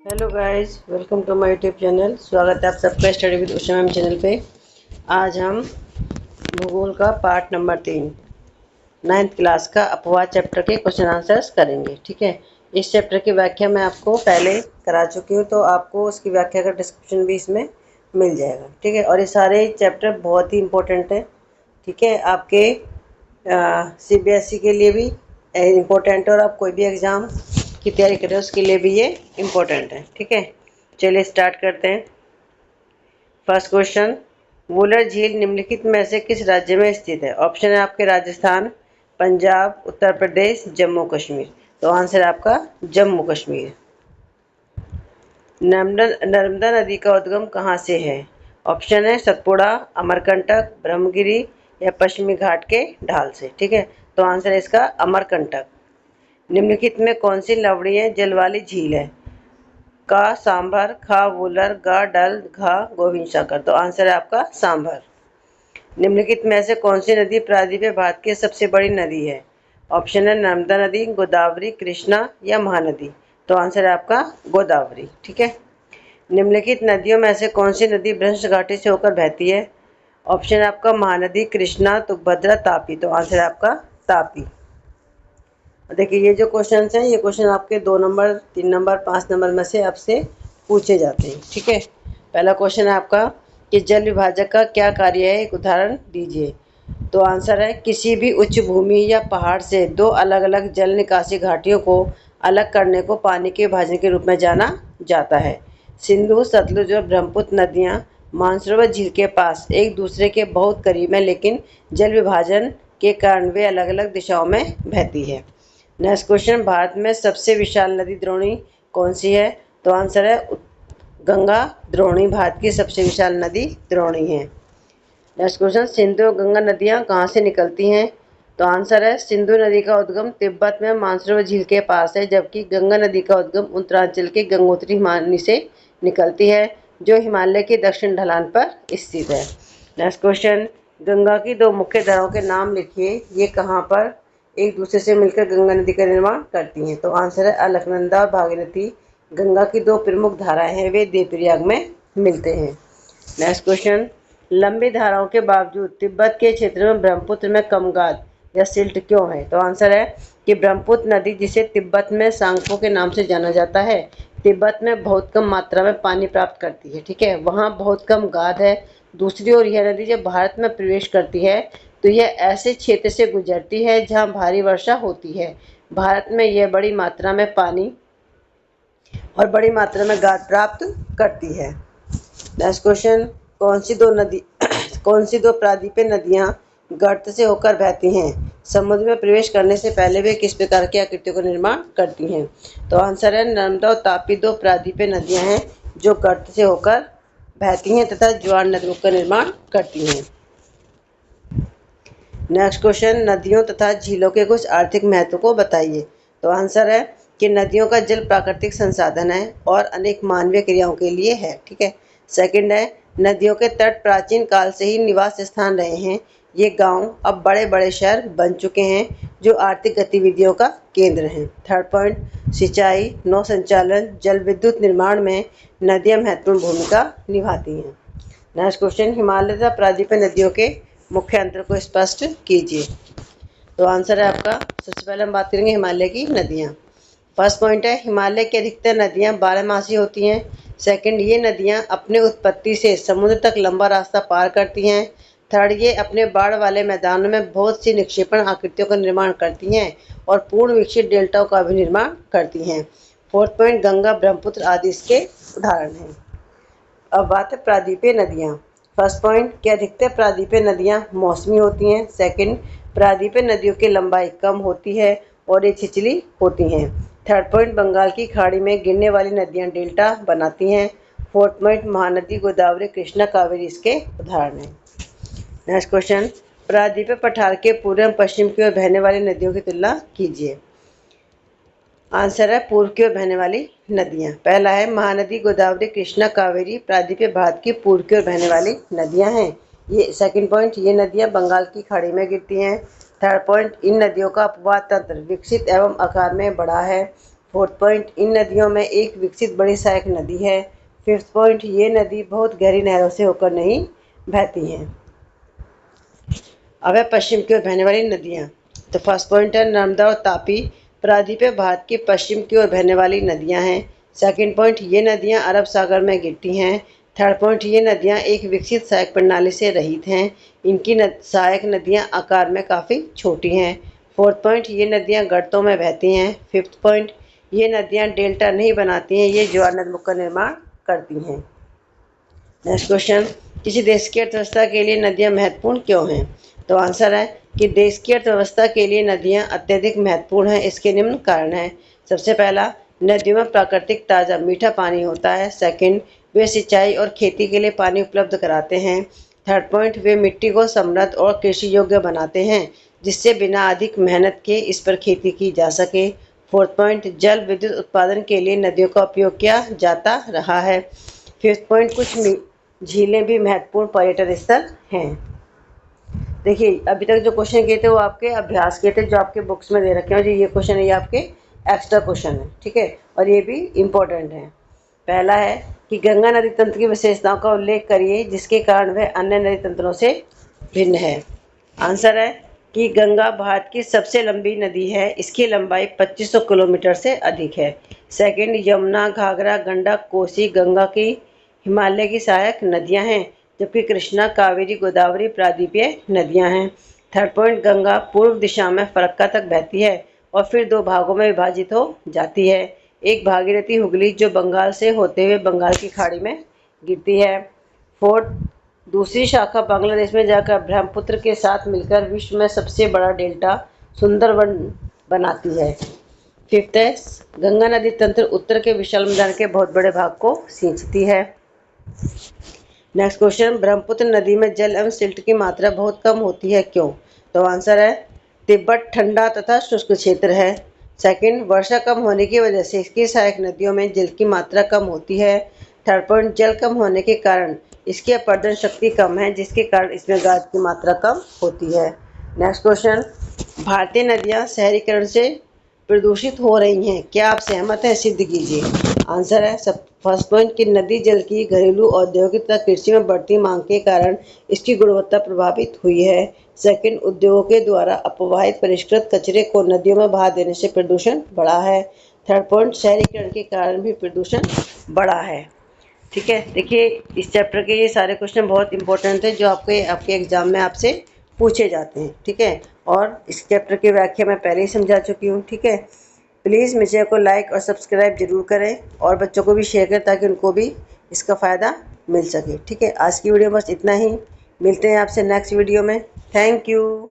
Hello guys, welcome to my YouTube channel. स्वागत है आप सबका study with Usha ma'am channel पे। आज हम भूगोल का पार्ट नंबर 3 9th क्लास का अपवाद चैप्टर के क्वेश्चन आंसर्स करेंगे। ठीक है, इस चैप्टर की व्याख्या मैं आपको पहले करा चुकी हूँ, तो आपको उसकी व्याख्या का डिस्क्रिप्शन भी इसमें मिल जाएगा। ठीक है, और ये सारे चैप्टर बहुत ही इंपॉर्टेंट है। ठीक है, आपके CBSE के लिए भी इम्पोर्टेंट है, और आप कोई भी एग्ज़ाम की तैयारी करें उसके लिए भी ये इम्पोर्टेंट है। ठीक है, चलिए स्टार्ट करते हैं। फर्स्ट क्वेश्चन, वुलर झील निम्नलिखित में से किस राज्य में स्थित है? ऑप्शन है आपके राजस्थान, पंजाब, उत्तर प्रदेश, जम्मू कश्मीर। तो आंसर है आपका जम्मू कश्मीर। नर्मदा नदी का उद्गम कहाँ से है? ऑप्शन है सतपुड़ा, अमरकंटक, ब्रह्मगिरी या पश्चिमी घाट के ढाल से। ठीक है, तो आंसर है इसका अमरकंटक। निम्नलिखित में कौन सी लवणीय जल वाली झील है? का सांभर, खा वुलर, गा डल, घा गोविंद सागर। तो आंसर है आपका सांभर। निम्नलिखित में से कौन सी नदी प्रायद्वीप भारत की सबसे बड़ी नदी है? ऑप्शन है नर्मदा नदी, गोदावरी, कृष्णा या महानदी। तो आंसर है आपका गोदावरी। ठीक है, निम्नलिखित नदियों में से कौन सी नदी भ्रंश घाटी से होकर बहती है? ऑप्शन है आपका महानदी, कृष्णा, तुंगभद्रा, तापी। तो आंसर है आपका तापी। देखिए, ये जो क्वेश्चन हैं, ये क्वेश्चन आपके 2 नंबर, 3 नंबर, 5 नंबर में से आपसे पूछे जाते हैं। ठीक है, पहला क्वेश्चन है आपका कि जल विभाजक का क्या कार्य है, एक उदाहरण दीजिए। तो आंसर है किसी भी उच्च भूमि या पहाड़ से दो अलग अलग जल निकासी घाटियों को अलग करने को पानी के विभाजन के रूप में जाना जाता है। सिंधु, सतलुज और ब्रह्मपुत्र नदियाँ मानसरोवर झील के पास एक दूसरे के बहुत करीब हैं, लेकिन जल विभाजन के कारण वे अलग अलग दिशाओं में बहती है। नेक्स्ट क्वेश्चन, भारत में सबसे विशाल नदी द्रोणी कौन सी है? तो आंसर है गंगा द्रोणी। भारत की सबसे विशाल नदी द्रोणी है। नेक्स्ट क्वेश्चन, सिंधु और गंगा नदियाँ कहाँ से निकलती हैं? तो आंसर है सिंधु नदी का उद्गम तिब्बत में मानसरोवर झील के पास है, जबकि गंगा नदी का उद्गम उत्तरांचल के गंगोत्री हिमानी से निकलती है, जो हिमालय के दक्षिण ढलान पर स्थित है। नेक्स्ट क्वेश्चन, गंगा की दो मुख्य धाराओं के नाम लिखिए, ये कहाँ पर एक दूसरे से मिलकर गंगा नदी का निर्माण करती हैं? तो आंसर है अलकनंदा और भागीरथी। गंगा की दो प्रमुख धाराएं हैं, वे देवप्रयाग में मिलते हैं। नेक्स्ट क्वेश्चन, लंबी धाराओं के बावजूद तिब्बत के क्षेत्र में ब्रह्मपुत्र में कम गाद या सिल्ट क्यों है? तो आंसर है कि ब्रह्मपुत्र नदी, जिसे तिब्बत में सांगपो के नाम से जाना जाता है, तिब्बत में बहुत कम मात्रा में पानी प्राप्त करती है। ठीक है, वहाँ बहुत कम गाद है। दूसरी ओर यह नदी जब भारत में प्रवेश करती है तो यह ऐसे क्षेत्र से गुजरती है जहाँ भारी वर्षा होती है। भारत में यह बड़ी मात्रा में पानी और बड़ी मात्रा में गाद प्राप्त करती है। नेक्स्ट क्वेश्चन, कौन सी दो प्रायद्वीपीय नदियाँ गर्त से होकर बहती हैं? समुद्र में प्रवेश करने से पहले वे किस प्रकार की आकृतियों का निर्माण करती हैं? तो आंसर है नर्मदा और तापी दो प्रायद्वीपीय नदियाँ हैं जो गर्त से होकर बहती हैं तथा ज्वार नदियों का निर्माण करती हैं। नेक्स्ट क्वेश्चन, नदियों तथा झीलों के कुछ आर्थिक महत्व को बताइए। तो आंसर है कि नदियों का जल प्राकृतिक संसाधन है और अनेक मानवीय क्रियाओं के लिए है। ठीक है, सेकंड है नदियों के तट प्राचीन काल से ही निवास स्थान रहे हैं। ये गांव अब बड़े बड़े शहर बन चुके हैं जो आर्थिक गतिविधियों का केंद्र हैं। थर्ड पॉइंट, सिंचाई, नौ संचालन, जल विद्युत निर्माण में नदियाँ महत्वपूर्ण भूमिका निभाती हैं। नेक्स्ट क्वेश्चन, हिमालय तथा प्रायद्वीपीय नदियों के मुख्य अंतर को स्पष्ट कीजिए। तो आंसर है आपका, सबसे पहले हम बात करेंगे हिमालय की नदियाँ। फर्स्ट पॉइंट है हिमालय की अधिकतर नदियाँ बारहमासी होती हैं। सेकंड, ये नदियाँ अपने उत्पत्ति से समुद्र तक लंबा रास्ता पार करती हैं। थर्ड, ये अपने बाढ़ वाले मैदानों में बहुत सी निक्षेपण आकृतियों का निर्माण करती हैं और पूर्ण विकसित डेल्टाओं का भी निर्माण करती हैं। फोर्थ पॉइंट, गंगा, ब्रह्मपुत्र आदि इसके उदाहरण हैं। अब बात है प्रायद्वीपीय नदियाँ। फर्स्ट पॉइंट कि अधिकतर प्रायद्वीपीय नदियाँ मौसमी होती हैं। सेकंड, प्रायद्वीपीय नदियों की लंबाई कम होती है और ये छिछली होती हैं। थर्ड पॉइंट, बंगाल की खाड़ी में गिरने वाली नदियाँ डेल्टा बनाती हैं। फोर्थ पॉइंट, महानदी, गोदावरी, कृष्णा, कावेरी इसके उदाहरण हैं। नेक्स्ट क्वेश्चन, प्रायद्वीपीय पठार के पूर्व एवं पश्चिम की ओर बहने वाली नदियों की तुलना कीजिए। आंसर है पूर्व की ओर बहने वाली नदियाँ। पहला है महानदी, गोदावरी, कृष्णा, कावेरी प्रायद्वीपीय भारत की पूर्व की ओर बहने वाली नदियाँ हैं। ये सेकंड पॉइंट, ये नदियाँ बंगाल की खाड़ी में गिरती हैं। थर्ड पॉइंट, इन नदियों का अपवाह तंत्र विकसित एवं आकार में बड़ा है। 4th पॉइंट, इन नदियों में एक विकसित बड़ी सहायक नदी है। 5th पॉइंट, ये नदी बहुत गहरी नहरों से होकर नहीं बहती हैं। अब है पश्चिम की ओर बहने वाली नदियाँ। तो फर्स्ट पॉइंट है नर्मदा और तापी प्रायद्वीप भारत की पश्चिम की ओर बहने वाली नदियाँ हैं। सेकंड पॉइंट, ये नदियाँ अरब सागर में गिरती हैं। थर्ड पॉइंट, ये नदियाँ एक विकसित सहायक प्रणाली से रहित हैं। इनकी सहायक नदियाँ आकार में काफ़ी छोटी हैं। फोर्थ पॉइंट, ये नदियाँ गर्तों में बहती हैं। फिफ्थ पॉइंट, ये नदियाँ डेल्टा नहीं बनाती हैं, ये ज्वारनदमुख का निर्माण करती हैं। नेक्स्ट क्वेश्चन, किसी देश की अर्थव्यवस्था के लिए नदियाँ महत्वपूर्ण क्यों हैं? तो आंसर है कि देश की अर्थव्यवस्था के लिए नदियाँ अत्यधिक महत्वपूर्ण हैं। इसके निम्न कारण हैं। सबसे पहला, नदियों में प्राकृतिक ताज़ा मीठा पानी होता है। सेकंड, वे सिंचाई और खेती के लिए पानी उपलब्ध कराते हैं। थर्ड पॉइंट, वे मिट्टी को समृद्ध और कृषि योग्य बनाते हैं, जिससे बिना अधिक मेहनत के इस पर खेती की जा सके। फोर्थ पॉइंट, जल विद्युत उत्पादन के लिए नदियों का उपयोग किया जाता रहा है। फिफ्थ पॉइंट, कुछ झीलें भी महत्वपूर्ण पर्यटन स्थल हैं। देखिए, अभी तक जो क्वेश्चन किए थे वो आपके अभ्यास के थे, जो आपके बुक्स में दे रखे हैं। ये क्वेश्चन है, ये आपके एक्स्ट्रा क्वेश्चन है, ठीक है, और ये भी इम्पोर्टेंट है। पहला है कि गंगा नदी तंत्र की विशेषताओं का उल्लेख करिए जिसके कारण वह अन्य नदी तंत्रों से भिन्न है। आंसर है कि गंगा भारत की सबसे लंबी नदी है। इसकी लंबाई 2500 किलोमीटर से अधिक है। सेकंड, यमुना, घाघरा, गंडक, कोसी गंगा की हिमालय की सहायक नदियां हैं, जबकि कृष्णा, कावेरी, गोदावरी प्रायद्वीपीय नदियां हैं। थर्ड पॉइंट, गंगा पूर्व दिशा में फरक्का तक बहती है और फिर दो भागों में विभाजित हो जाती है। एक भागीरथी हुगली जो बंगाल से होते हुए बंगाल की खाड़ी में गिरती है। फोर्थ, दूसरी शाखा बांग्लादेश में जाकर ब्रह्मपुत्र के साथ मिलकर विश्व में सबसे बड़ा डेल्टा सुंदरवन बनाती है। फिफ्थ है, गंगा नदी तंत्र उत्तर के विशाल मैदान के बहुत बड़े भाग को सींचती है। नेक्स्ट क्वेश्चन, ब्रह्मपुत्र नदी में जल एवं सिल्ट की मात्रा बहुत कम होती है, क्यों? तो आंसर है तिब्बत ठंडा तथा शुष्क क्षेत्र है। सेकंड, वर्षा कम होने की वजह से इसकी सहायक नदियों में जल की मात्रा कम होती है। थर्ड पॉइंट, जल कम होने के कारण इसकी अपरदन शक्ति कम है, जिसके कारण इसमें गाद की मात्रा कम होती है। नेक्स्ट क्वेश्चन, भारतीय नदियाँ शहरीकरण से प्रदूषित हो रही हैं, क्या आप सहमत हैं? सिद्ध कीजिए। आंसर है सब फर्स्ट पॉइंट कि नदी जल की घरेलू, औद्योगिक तथा कृषि में बढ़ती मांग के कारण इसकी गुणवत्ता प्रभावित हुई है। सेकंड, उद्योगों के द्वारा अपवाहित परिष्कृत कचरे को नदियों में बहा देने से प्रदूषण बढ़ा है। थर्ड पॉइंट, शहरीकरण के कारण भी प्रदूषण बढ़ा है। ठीक है, देखिए इस चैप्टर के ये सारे क्वेश्चन बहुत इंपॉर्टेंट थे जो आपके एग्जाम में आपसे पूछे जाते हैं। ठीक है, और इस चैप्टर की व्याख्या मैं पहले ही समझा चुकी हूँ। ठीक है, प्लीज़ मेरे चैनल को लाइक और सब्सक्राइब जरूर करें और बच्चों को भी शेयर करें ताकि उनको भी इसका फ़ायदा मिल सके। ठीक है, आज की वीडियो बस इतना ही। मिलते हैं आपसे नेक्स्ट वीडियो में। Thank you.